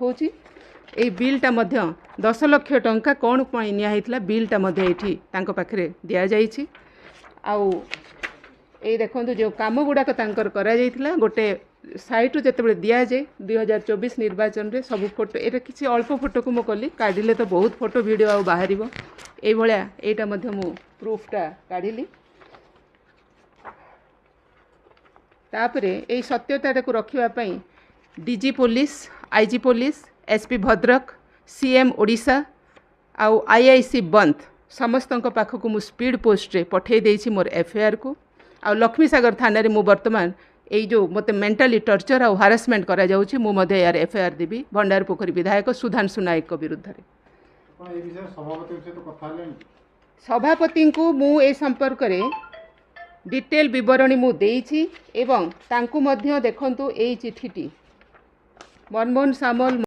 होची ए बिलटा मध्य 10 लाख टंका कौन निया बिलटा ये पाखे दि जाइए आउ ये देखो जो कम गुड़ाक करा गोटे साइट जो दि जाए 2024 निर्वाचन रे सब फोटो ये किसी अल्प फोटो को मुझे कली काढ़ले तो बहुत फोटो वीडियो आ बाहर ये यहाँ मु प्रूफटा काढ़ली तापरे ये सत्यता को रखापी DG police IG police SP Bhadrak CM Odisha आउ आईआईसी बंद समस्त पाखक मु स्पीड पोस्ट रे पठे देछि मोर एफआईआर को आ लक्ष्मी सागर थाना रे मु वर्तमान ये जो मत मेंटली टर्चर आउ हारासमेंट करा जाउछि मु मध्य यार एफआईआर देबी भंडार पोखरी विधायक सुधांशु नायक विरुद्ध रे सभापति को मु ए संपर्क रे डिटेल विवरणी मु देइछि एवं तांकु मध्य देखंतु ए चिठीटी मनमोहन सामल